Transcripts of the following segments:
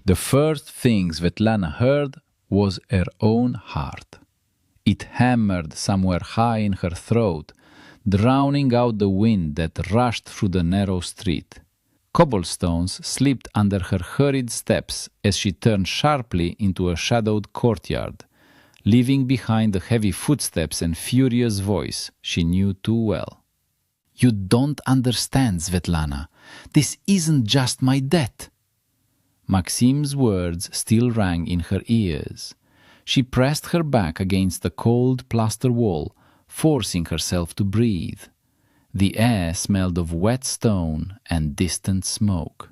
The first thing Svetlana heard was her own heart. It hammered somewhere high in her throat, drowning out the wind that rushed through the narrow street. Cobblestones slipped under her hurried steps as she turned sharply into a shadowed courtyard, leaving behind the heavy footsteps and furious voice she knew too well. "You don't understand, Svetlana. This isn't just my debt." Maxim's words still rang in her ears. She pressed her back against the cold plaster wall, forcing herself to breathe. The air smelled of wet stone and distant smoke.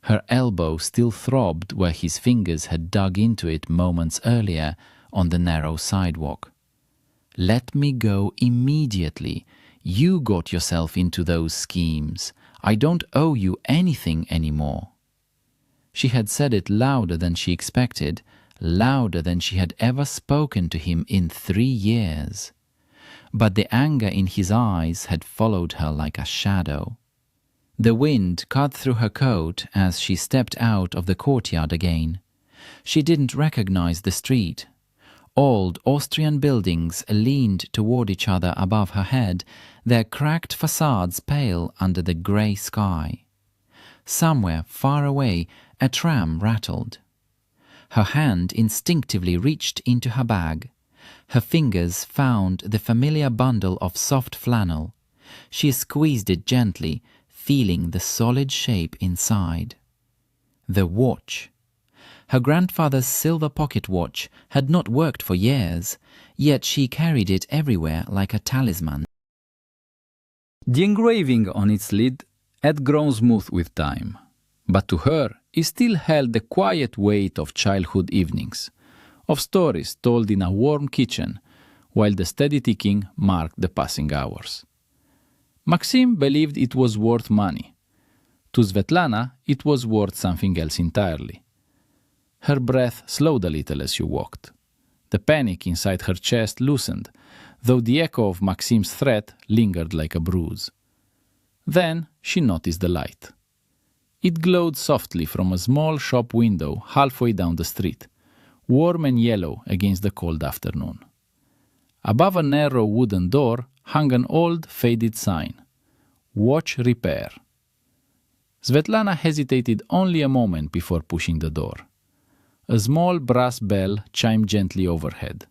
Her elbow still throbbed where his fingers had dug into it moments earlier on the narrow sidewalk. "Let me go immediately. You got yourself into those schemes. I don't owe you anything anymore." She had said it louder than she expected, louder than she had ever spoken to him in 3 years. But the anger in his eyes had followed her like a shadow. The wind cut through her coat as she stepped out of the courtyard again. She didn't recognize the street. Old Austrian buildings leaned toward each other above her head, their cracked facades pale under the grey sky. Somewhere far away, a tram rattled. Her hand instinctively reached into her bag. Her fingers found the familiar bundle of soft flannel. She squeezed it gently, feeling the solid shape inside. The watch. Her grandfather's silver pocket watch had not worked for years, yet she carried it everywhere like a talisman. The engraving on its lid had grown smooth with time, but to her it still held the quiet weight of childhood evenings, of stories told in a warm kitchen, while the steady ticking marked the passing hours. Maxim believed it was worth money. To Svetlana, it was worth something else entirely. Her breath slowed a little as she walked. The panic inside her chest loosened, though the echo of Maxim's threat lingered like a bruise. Then she noticed the light. It glowed softly from a small shop window halfway down the street, warm and yellow against the cold afternoon. Above a narrow wooden door hung an old, faded sign, "Watch Repair." Svetlana hesitated only a moment before pushing the door. A small brass bell chimed gently overhead.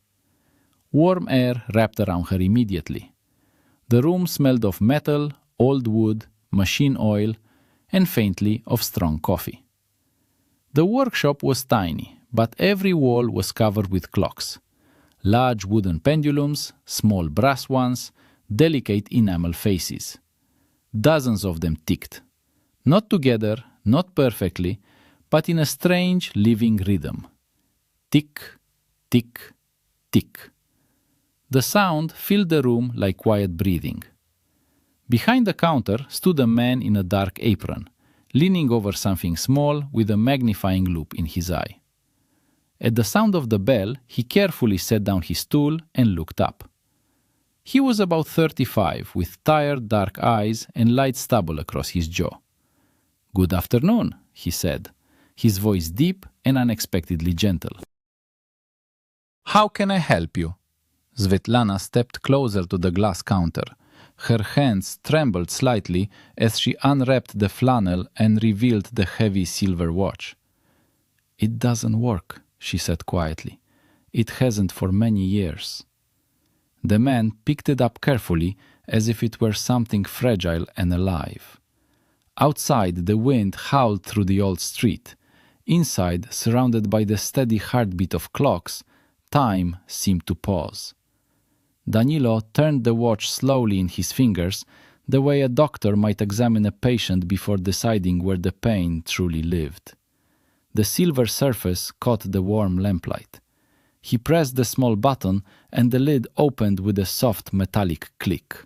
Warm air wrapped around her immediately. The room smelled of metal, old wood, machine oil, and faintly of strong coffee. The workshop was tiny, but every wall was covered with clocks. Large wooden pendulums, small brass ones, delicate enamel faces. Dozens of them ticked. Not together, not perfectly, but in a strange living rhythm. Tick, tick, tick. The sound filled the room like quiet breathing. Behind the counter stood a man in a dark apron, leaning over something small with a magnifying loupe in his eye. At the sound of the bell, he carefully set down his stool and looked up. He was about 35, with tired dark eyes and light stubble across his jaw. "Good afternoon," he said, his voice deep and unexpectedly gentle. "How can I help you?" Svetlana stepped closer to the glass counter. Her hands trembled slightly as she unwrapped the flannel and revealed the heavy silver watch. "It doesn't work," she said quietly. "It hasn't for many years." The man picked it up carefully as if it were something fragile and alive. Outside, the wind howled through the old street. Inside, surrounded by the steady heartbeat of clocks, time seemed to pause. Danilo turned the watch slowly in his fingers, the way a doctor might examine a patient before deciding where the pain truly lived. The silver surface caught the warm lamplight. He pressed the small button and the lid opened with a soft metallic click.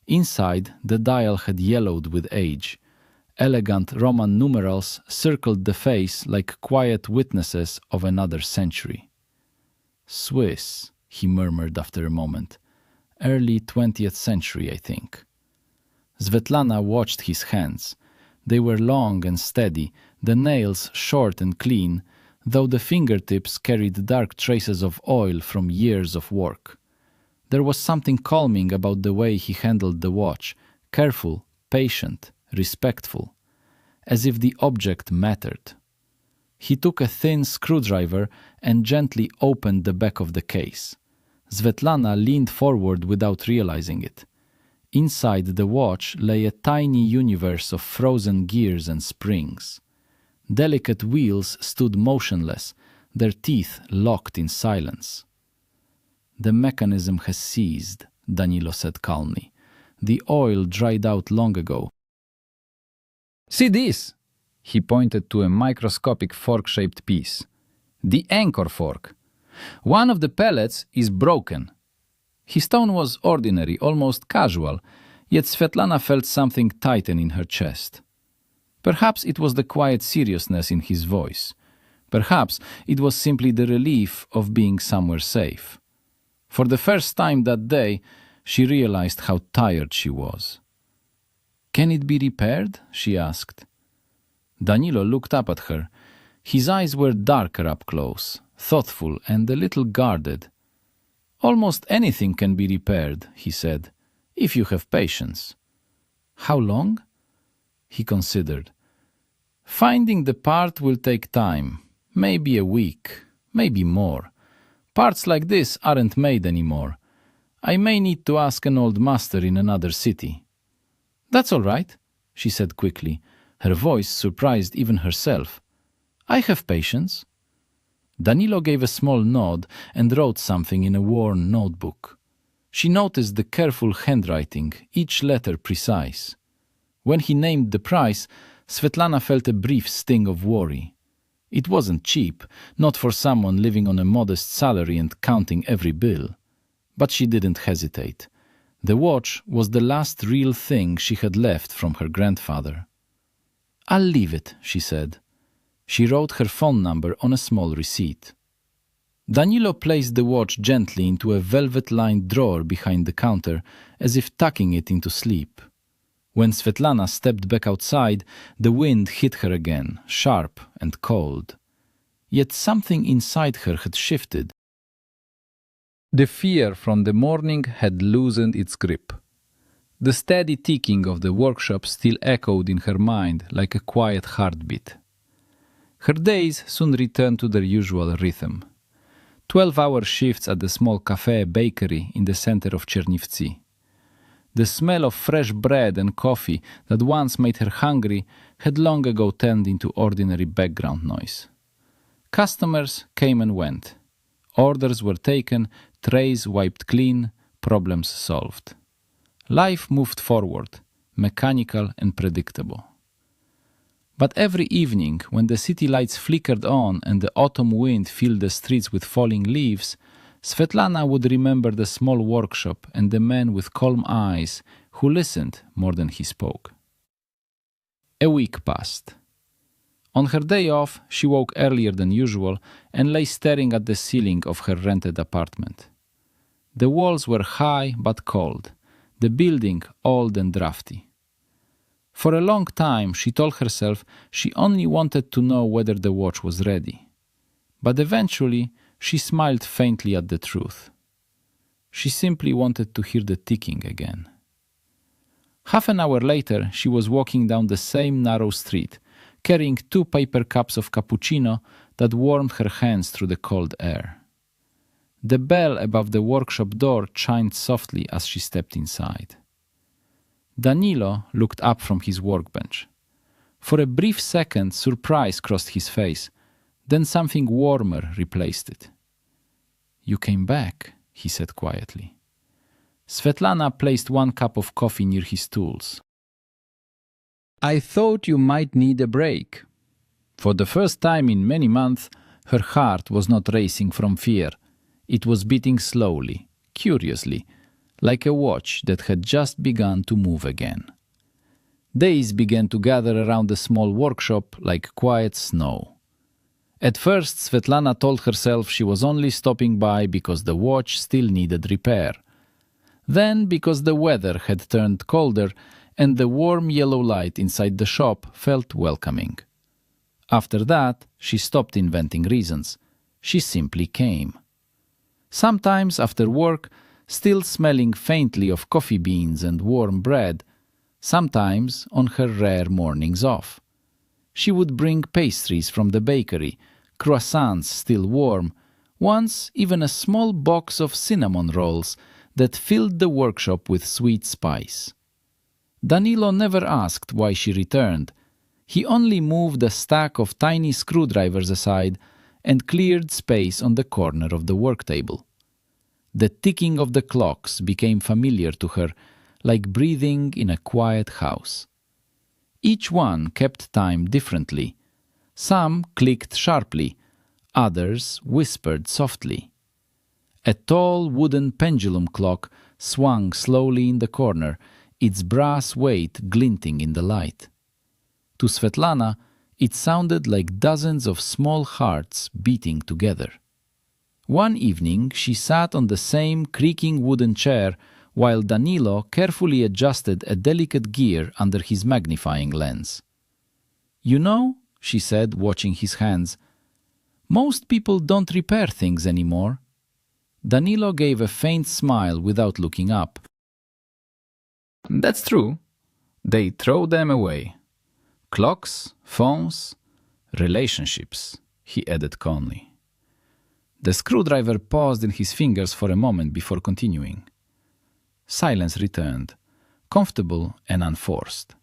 Inside, the dial had yellowed with age. Elegant Roman numerals circled the face like quiet witnesses of another century. "Swiss," he murmured after a moment. "Early 20th century, I think." Svetlana watched his hands. They were long and steady, the nails short and clean, though the fingertips carried dark traces of oil from years of work. There was something calming about the way he handled the watch, careful, patient, respectful, as if the object mattered. He took a thin screwdriver and gently opened the back of the case. Svetlana leaned forward without realizing it. Inside the watch lay a tiny universe of frozen gears and springs. Delicate wheels stood motionless, their teeth locked in silence. "The mechanism has seized," Danilo said calmly. "The oil dried out long ago." "See this!" He pointed to a microscopic fork-shaped piece. "The anchor fork. One of the pellets is broken." His tone was ordinary, almost casual, yet Svetlana felt something tighten in her chest. Perhaps it was the quiet seriousness in his voice. Perhaps it was simply the relief of being somewhere safe. For the first time that day, she realized how tired she was. "Can it be repaired?" she asked. Danilo looked up at her. His eyes were darker up close, thoughtful and a little guarded. "Almost anything can be repaired," he said, "if you have patience." "How long?" He considered. "Finding the part will take time. Maybe a week, maybe more. Parts like this aren't made anymore. I may need to ask an old master in another city." "That's all right," she said quickly. Her voice surprised even herself. "I have patience." Danilo gave a small nod and wrote something in a worn notebook. She noticed the careful handwriting, each letter precise. When he named the price, Svetlana felt a brief sting of worry. It wasn't cheap, not for someone living on a modest salary and counting every bill. But she didn't hesitate. The watch was the last real thing she had left from her grandfather. "I'll leave it," she said. She wrote her phone number on a small receipt. Danilo placed the watch gently into a velvet-lined drawer behind the counter, as if tucking it into sleep. When Svetlana stepped back outside, the wind hit her again, sharp and cold. Yet something inside her had shifted. The fear from the morning had loosened its grip. The steady ticking of the workshop still echoed in her mind like a quiet heartbeat. Her days soon returned to their usual rhythm. 12-hour shifts at the small cafe bakery in the center of Chernivtsi. The smell of fresh bread and coffee that once made her hungry had long ago turned into ordinary background noise. Customers came and went. Orders were taken, trays wiped clean, problems solved. Life moved forward, mechanical and predictable. But every evening, when the city lights flickered on and the autumn wind filled the streets with falling leaves, Svetlana would remember the small workshop and the man with calm eyes who listened more than he spoke. A week passed. On her day off, she woke earlier than usual and lay staring at the ceiling of her rented apartment. The walls were high but cold, the building old and drafty. For a long time, she told herself she only wanted to know whether the watch was ready. But eventually, she smiled faintly at the truth. She simply wanted to hear the ticking again. Half an hour later, she was walking down the same narrow street, carrying 2 paper cups of cappuccino that warmed her hands through the cold air. The bell above the workshop door chimed softly as she stepped inside. Danilo looked up from his workbench. For a brief second, surprise crossed his face. Then something warmer replaced it. "You came back," he said quietly. Svetlana placed 1 cup of coffee near his tools. "I thought you might need a break." For the first time in many months, her heart was not racing from fear. It was beating slowly, curiously, like a watch that had just begun to move again. Days began to gather around the small workshop like quiet snow. At first, Svetlana told herself she was only stopping by because the watch still needed repair. Then because the weather had turned colder and the warm yellow light inside the shop felt welcoming. After that, she stopped inventing reasons. She simply came. Sometimes after work, still smelling faintly of coffee beans and warm bread, sometimes on her rare mornings off. She would bring pastries from the bakery, croissants still warm, once even a small box of cinnamon rolls that filled the workshop with sweet spice. Danilo never asked why she returned. He only moved a stack of tiny screwdrivers aside and cleared space on the corner of the work table. The ticking of the clocks became familiar to her, like breathing in a quiet house. Each one kept time differently. Some clicked sharply, others whispered softly. A tall wooden pendulum clock swung slowly in the corner, its brass weight glinting in the light. To Svetlana, it sounded like dozens of small hearts beating together. One evening, she sat on the same creaking wooden chair while Danilo carefully adjusted a delicate gear under his magnifying lens. "You know," she said, watching his hands, "most people don't repair things anymore." Danilo gave a faint smile without looking up. "That's true. They throw them away. Clocks, phones, relationships," he added calmly. The screwdriver paused in his fingers for a moment before continuing. Silence returned, comfortable and unforced.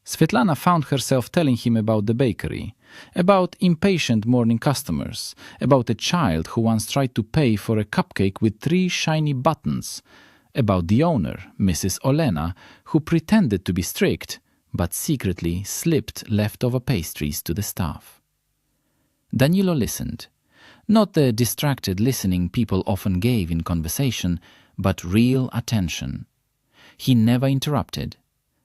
Svetlana found herself telling him about the bakery, about impatient morning customers, about a child who once tried to pay for a cupcake with 3 shiny buttons, about the owner, Mrs. Olena, who pretended to be strict, but secretly slipped leftover pastries to the staff. Danilo listened, not the distracted listening people often gave in conversation, but real attention. He never interrupted.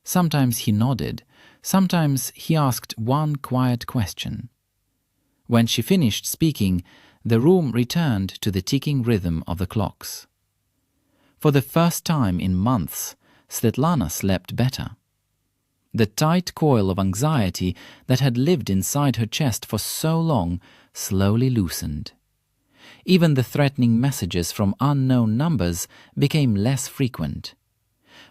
Sometimes he nodded, sometimes he asked one quiet question. When she finished speaking, the room returned to the ticking rhythm of the clocks. For the first time in months, Svetlana slept better. The tight coil of anxiety that had lived inside her chest for so long slowly loosened. Even the threatening messages from unknown numbers became less frequent.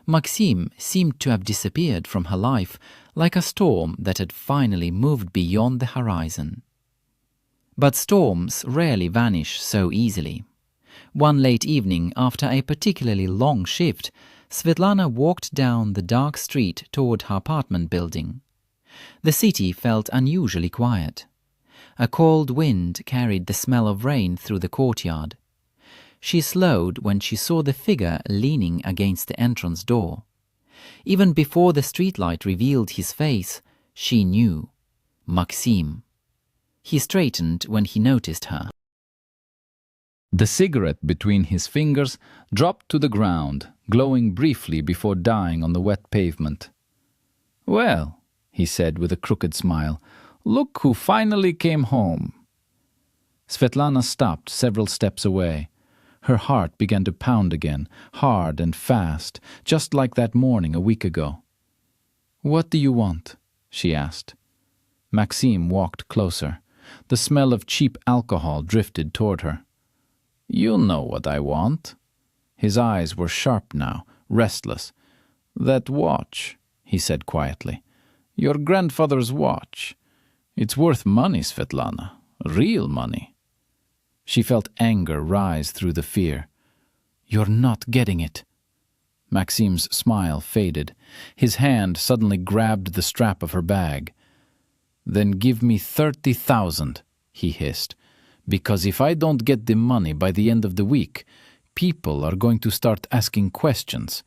Maxime seemed to have disappeared from her life like a storm that had finally moved beyond the horizon. But storms rarely vanish so easily. One late evening, after a particularly long shift, Svetlana walked down the dark street toward her apartment building. The city felt unusually quiet. A cold wind carried the smell of rain through the courtyard. She slowed when she saw the figure leaning against the entrance door. Even before the streetlight revealed his face, she knew. Maxime. He straightened when he noticed her. The cigarette between his fingers dropped to the ground, glowing briefly before dying on the wet pavement. "Well," he said with a crooked smile, "look who finally came home." Svetlana stopped several steps away. Her heart began to pound again, hard and fast, just like that morning a week ago. "What do you want?" she asked. Maxime walked closer. The smell of cheap alcohol drifted toward her. "You know what I want." His eyes were sharp now, restless. "That watch," he said quietly. "Your grandfather's watch. It's worth money, Svetlana. Real money." She felt anger rise through the fear. "You're not getting it." Maxime's smile faded. His hand suddenly grabbed the strap of her bag. "Then give me 30,000, he hissed. "Because if I don't get the money by the end of the week, people are going to start asking questions.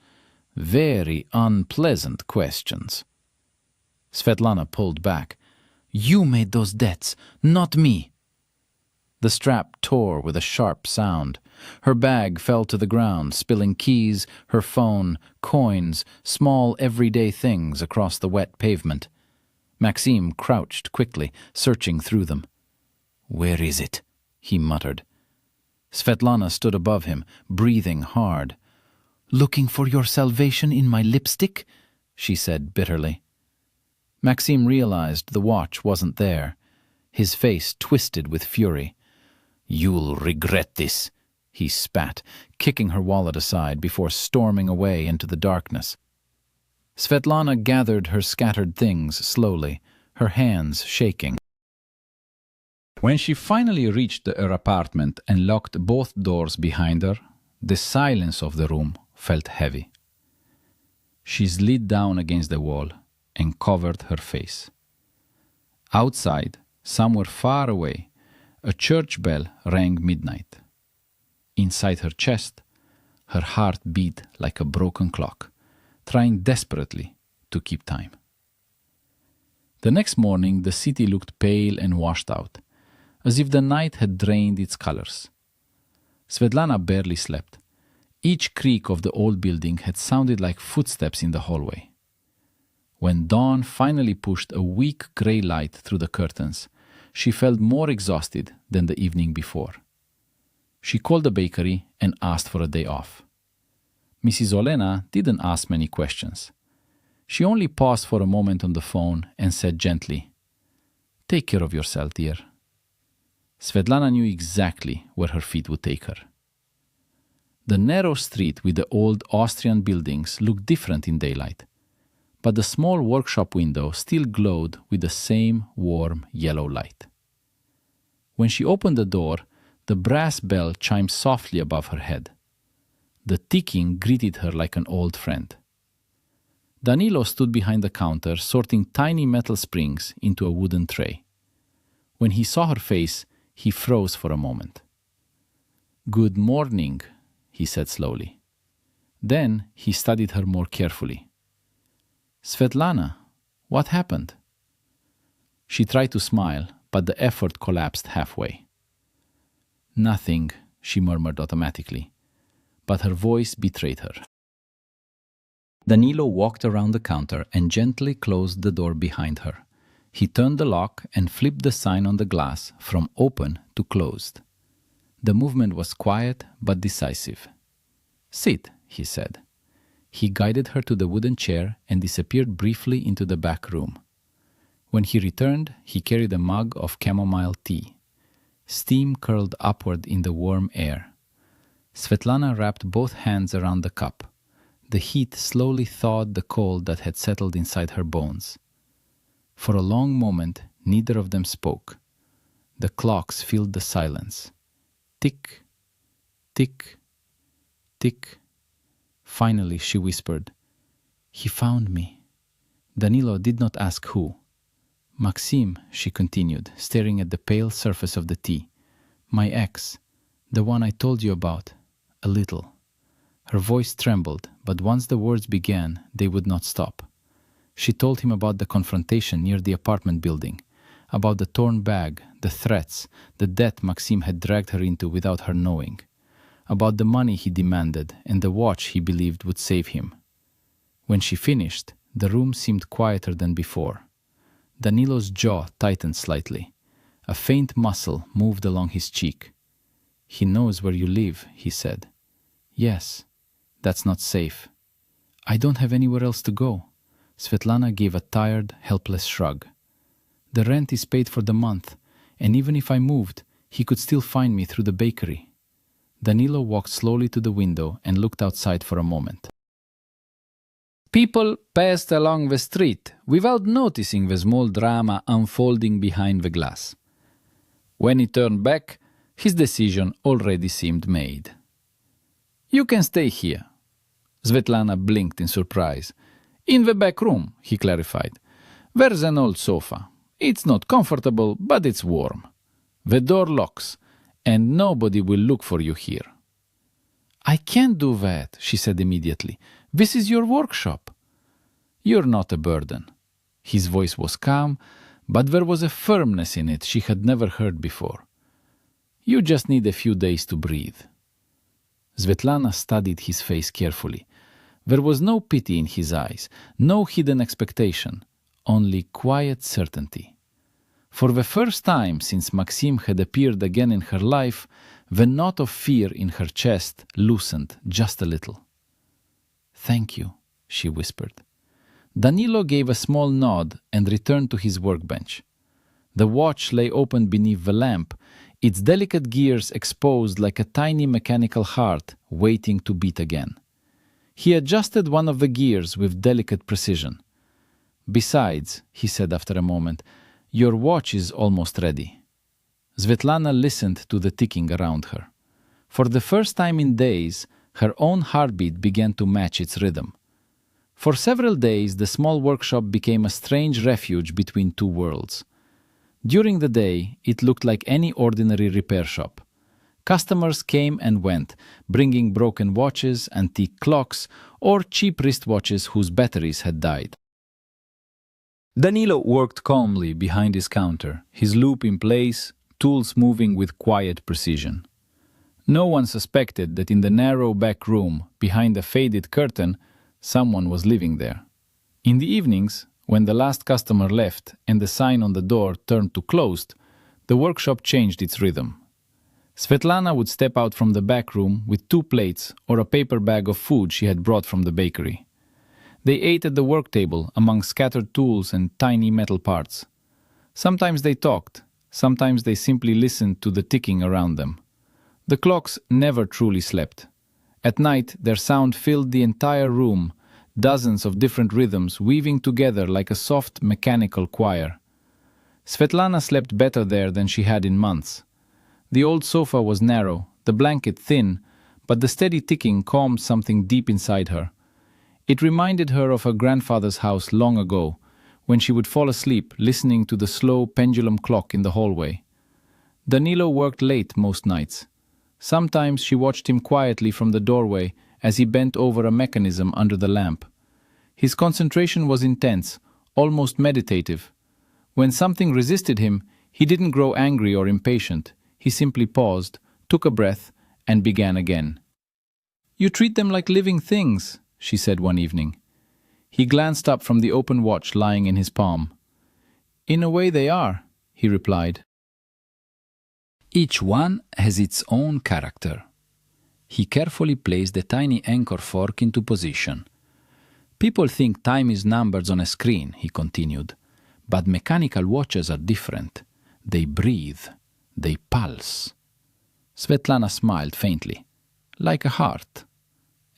Very unpleasant questions." Svetlana pulled back. "You made those debts, not me." The strap tore with a sharp sound. Her bag fell to the ground, spilling keys, her phone, coins, small everyday things across the wet pavement. Maxime crouched quickly, searching through them. "Where is it?" he muttered. Svetlana stood above him, breathing hard. "Looking for your salvation in my lipstick?" she said bitterly. Maxim realized the watch wasn't there. His face twisted with fury. "You'll regret this," he spat, kicking her wallet aside before storming away into the darkness. Svetlana gathered her scattered things slowly, her hands shaking. When she finally reached her apartment and locked both doors behind her, the silence of the room felt heavy. She slid down against the wall and covered her face. Outside, somewhere far away, a church bell rang midnight. Inside her chest, her heart beat like a broken clock, trying desperately to keep time. The next morning, the city looked pale and washed out, as if the night had drained its colors. Svetlana barely slept. Each creak of the old building had sounded like footsteps in the hallway. When dawn finally pushed a weak gray light through the curtains, she felt more exhausted than the evening before. She called the bakery and asked for a day off. Mrs. Olena didn't ask many questions. She only paused for a moment on the phone and said gently, "Take care of yourself, dear." Svetlana knew exactly where her feet would take her. The narrow street with the old Austrian buildings looked different in daylight, but the small workshop window still glowed with the same warm yellow light. When she opened the door, the brass bell chimed softly above her head. The ticking greeted her like an old friend. Danilo stood behind the counter, sorting tiny metal springs into a wooden tray. When he saw her face, he froze for a moment. "Good morning," he said slowly. Then he studied her more carefully. "Svetlana, what happened?" She tried to smile, but the effort collapsed halfway. "Nothing," she murmured automatically, but her voice betrayed her. Danilo walked around the counter and gently closed the door behind her. He turned the lock and flipped the sign on the glass from open to closed. The movement was quiet but decisive. "Sit," he said. He guided her to the wooden chair and disappeared briefly into the back room. When he returned, he carried a mug of chamomile tea. Steam curled upward in the warm air. Svetlana wrapped both hands around the cup. The heat slowly thawed the cold that had settled inside her bones. For a long moment, neither of them spoke. The clocks filled the silence. Tick, tick, tick. Finally, she whispered, "He found me." Danilo did not ask who. "Maxim," she continued, staring at the pale surface of the tea. "My ex, the one I told you about, a little." Her voice trembled, but once the words began, they would not stop. She told him about the confrontation near the apartment building, about the torn bag, the threats, the debt Maxim had dragged her into without her knowing, about the money he demanded and the watch he believed would save him. When she finished, the room seemed quieter than before. Danilo's jaw tightened slightly. A faint muscle moved along his cheek. "He knows where you live," he said. "Yes, that's not safe." "I don't have anywhere else to go." Svetlana gave a tired, helpless shrug. "The rent is paid for the month, and even if I moved, he could still find me through the bakery." Danilo walked slowly to the window and looked outside for a moment. People passed along the street without noticing the small drama unfolding behind the glass. When he turned back, his decision already seemed made. "You can stay here." Svetlana blinked in surprise. "In the back room," he clarified. "There's an old sofa. It's not comfortable, but it's warm. The door locks, and nobody will look for you here." "I can't do that," she said immediately. "This is your workshop." "You're not a burden." His voice was calm, but there was a firmness in it she had never heard before. "You just need a few days to breathe." Svetlana studied his face carefully. There was no pity in his eyes, no hidden expectation, only quiet certainty. For the first time since Maxim had appeared again in her life, the knot of fear in her chest loosened just a little. "Thank you," she whispered. Danilo gave a small nod and returned to his workbench. The watch lay open beneath the lamp, its delicate gears exposed like a tiny mechanical heart waiting to beat again. He adjusted one of the gears with delicate precision. "Besides," he said after a moment, "your watch is almost ready." Svetlana listened to the ticking around her. For the first time in days, her own heartbeat began to match its rhythm. For several days, the small workshop became a strange refuge between two worlds. During the day, it looked like any ordinary repair shop. Customers came and went, bringing broken watches, antique clocks, or cheap wristwatches whose batteries had died. Danilo worked calmly behind his counter, his loop in place, tools moving with quiet precision. No one suspected that in the narrow back room, behind a faded curtain, someone was living there. In the evenings, when the last customer left and the sign on the door turned to closed, the workshop changed its rhythm. Svetlana would step out from the back room with 2 plates or a paper bag of food she had brought from the bakery. They ate at the work table among scattered tools and tiny metal parts. Sometimes they talked, sometimes they simply listened to the ticking around them. The clocks never truly slept. At night, their sound filled the entire room, dozens of different rhythms weaving together like a soft mechanical choir. Svetlana slept better there than she had in months. The old sofa was narrow, the blanket thin, but the steady ticking calmed something deep inside her. It reminded her of her grandfather's house long ago, when she would fall asleep listening to the slow pendulum clock in the hallway. Danilo worked late most nights. Sometimes she watched him quietly from the doorway as he bent over a mechanism under the lamp. His concentration was intense, almost meditative. When something resisted him, he didn't grow angry or impatient. He simply paused, took a breath, and began again. "You treat them like living things," she said one evening. He glanced up from the open watch lying in his palm. "In a way they are," he replied. "Each one has its own character." He carefully placed a tiny anchor fork into position. "People think time is numbers on a screen," he continued, "but mechanical watches are different. They breathe. They pulse." Svetlana smiled faintly. "Like a heart."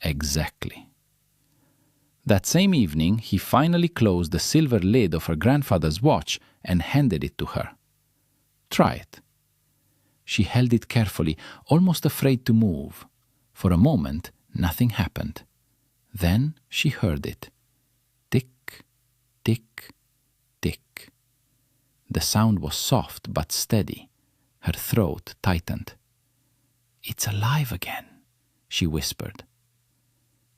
"Exactly." That same evening, he finally closed the silver lid of her grandfather's watch and handed it to her. "Try it." She held it carefully, almost afraid to move. For a moment, nothing happened. Then she heard it. Tick, tick, tick. The sound was soft but steady. Her throat tightened. "It's alive again," she whispered.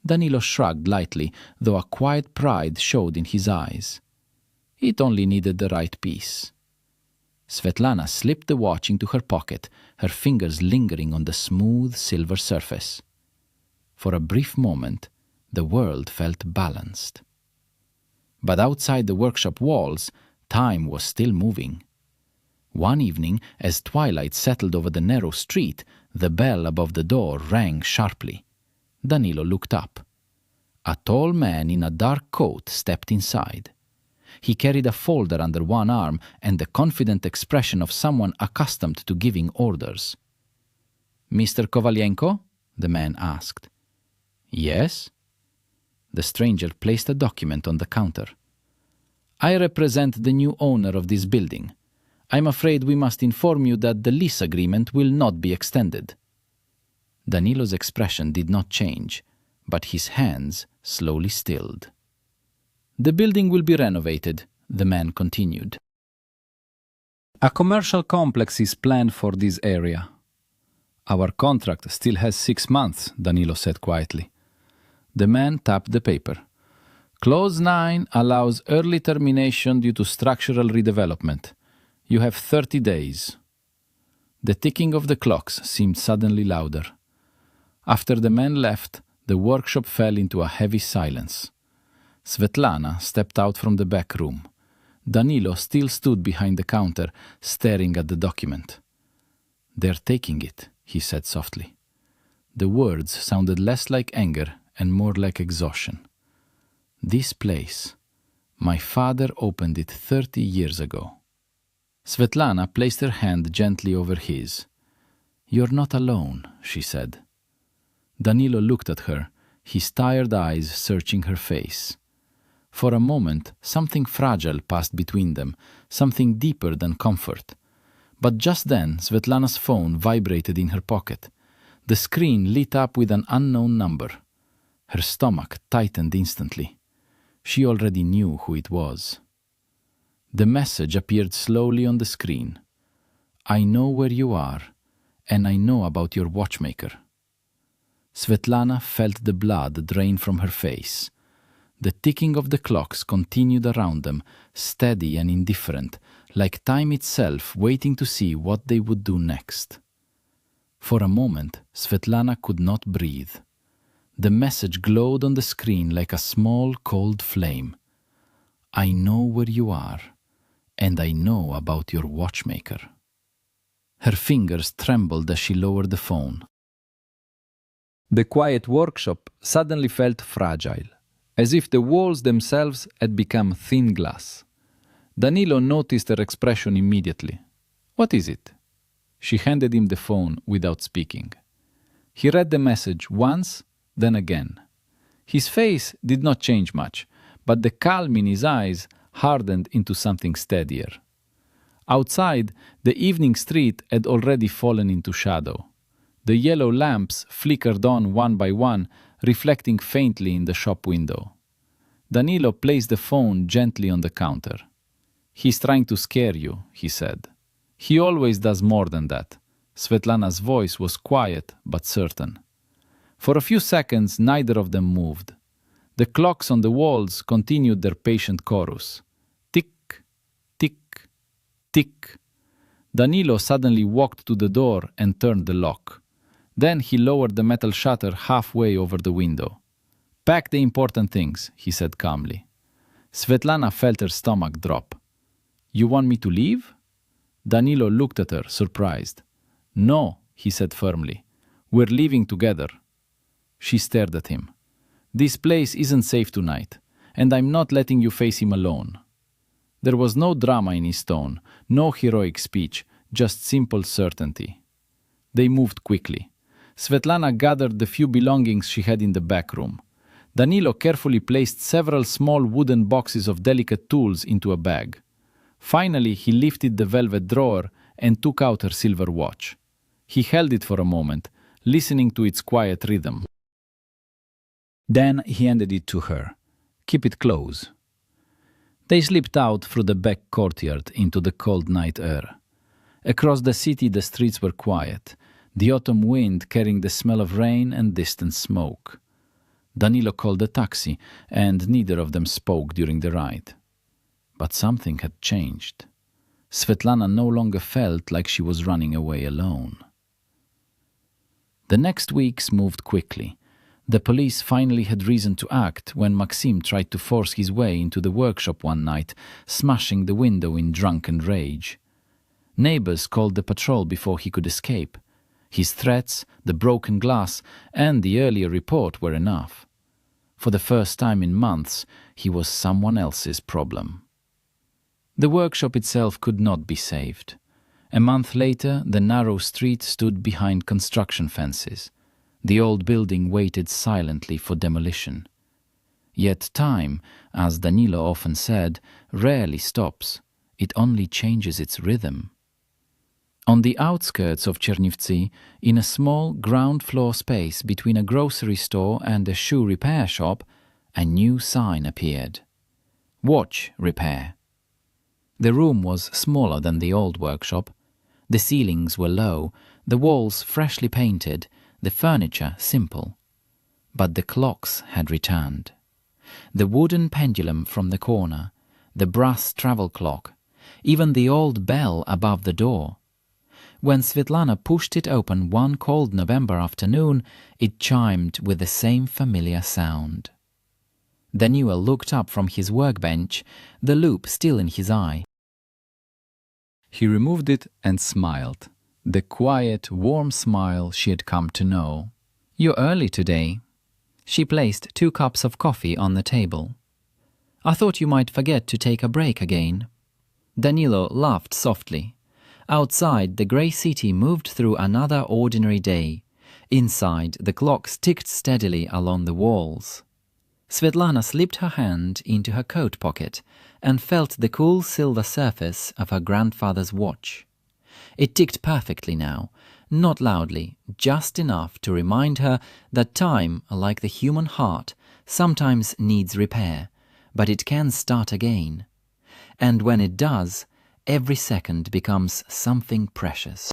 Danilo shrugged lightly, though a quiet pride showed in his eyes. It only needed the right piece. Svetlana slipped the watch into her pocket, her fingers lingering on the smooth silver surface. For a brief moment, the world felt balanced. But outside the workshop walls, time was still moving. One evening, as twilight settled over the narrow street, the bell above the door rang sharply. Danilo looked up. A tall man in a dark coat stepped inside. He carried a folder under one arm and the confident expression of someone accustomed to giving orders. "Mr. Kovalenko?" the man asked. "Yes?" The stranger placed a document on the counter. "I represent the new owner of this building. I'm afraid we must inform you that the lease agreement will not be extended." Danilo's expression did not change, but his hands slowly stilled. "The building will be renovated," the man continued. "A commercial complex is planned for this area." "Our contract still has 6 months," Danilo said quietly. The man tapped the paper. "Clause 9 allows early termination due to structural redevelopment. You have 30 days. The ticking of the clocks seemed suddenly louder. After the man left, the workshop fell into a heavy silence. Svetlana stepped out from the back room. Danilo still stood behind the counter, staring at the document. "They're taking it," he said softly. The words sounded less like anger and more like exhaustion. "This place, My father opened it 30 years ago. Svetlana placed her hand gently over his. You're not alone, she said. Danilo looked at her, his tired eyes searching her face. For a moment, something fragile passed between them, something deeper than comfort. But just then, Svetlana's phone vibrated in her pocket. The screen lit up with an unknown number. Her stomach tightened instantly. She already knew who it was. The message appeared slowly on the screen. I know where you are, and I know about your watchmaker. Svetlana felt the blood drain from her face. The ticking of the clocks continued around them, steady and indifferent, like time itself waiting to see what they would do next. For a moment, Svetlana could not breathe. The message glowed on the screen like a small, cold flame. I know where you are, and I know about your watchmaker. Her fingers trembled as she lowered the phone. The quiet workshop suddenly felt fragile, as if the walls themselves had become thin glass. Danilo noticed her expression immediately. What is it? She handed him the phone without speaking. He read the message once, then again. His face did not change much, but the calm in his eyes hardened into something steadier. Outside, the evening street had already fallen into shadow. The yellow lamps flickered on one by one, reflecting faintly in the shop window. Danilo placed the phone gently on the counter. He's trying to scare you, he said. He always does more than that. Svetlana's voice was quiet but certain. For a few seconds, neither of them moved. The clocks on the walls continued their patient chorus. Tick, tick, tick. Danilo suddenly walked to the door and turned the lock. Then he lowered the metal shutter halfway over the window. Pack the important things, he said calmly. Svetlana felt her stomach drop. You want me to leave? Danilo looked at her, surprised. No, he said firmly. We're leaving together. She stared at him. This place isn't safe tonight, and I'm not letting you face him alone. There was no drama in his tone, no heroic speech, just simple certainty. They moved quickly. Svetlana gathered the few belongings she had in the back room. Danilo carefully placed several small wooden boxes of delicate tools into a bag. Finally, he lifted the velvet drawer and took out her silver watch. He held it for a moment, listening to its quiet rhythm. Then he handed it to her. Keep it close. They slipped out through the back courtyard into the cold night air. Across the city the streets were quiet, the autumn wind carrying the smell of rain and distant smoke. Danilo called a taxi, and neither of them spoke during the ride. But something had changed. Svetlana no longer felt like she was running away alone. The next weeks moved quickly. The police finally had reason to act when Maxim tried to force his way into the workshop one night, smashing the window in drunken rage. Neighbors called the patrol before he could escape. His threats, the broken glass, and the earlier report were enough. For the first time in months, he was someone else's problem. The workshop itself could not be saved. A month later, the narrow street stood behind construction fences. The old building waited silently for demolition. Yet time, as Danilo often said, rarely stops. It only changes its rhythm. On the outskirts of Chernivtsi, in a small ground-floor space between a grocery store and a shoe repair shop, a new sign appeared. Watch repair. The room was smaller than the old workshop. The ceilings were low, the walls freshly painted, the furniture simple. But the clocks had returned. The wooden pendulum from the corner, the brass travel clock, even the old bell above the door. When Svetlana pushed it open one cold November afternoon, it chimed with the same familiar sound. Daniel looked up from his workbench, the loop still in his eye. He removed it and smiled, the quiet, warm smile she had come to know. "You're early today." She placed 2 cups of coffee on the table. I thought you might forget to take a break again." Danilo laughed softly. Outside, the grey city moved through another ordinary day. Inside, the clocks ticked steadily along the walls. Svetlana slipped her hand into her coat pocket and felt the cool silver surface of her grandfather's watch. It ticked perfectly now, not loudly, just enough to remind her that time, like the human heart, sometimes needs repair, but it can start again. And when it does, every second becomes something precious.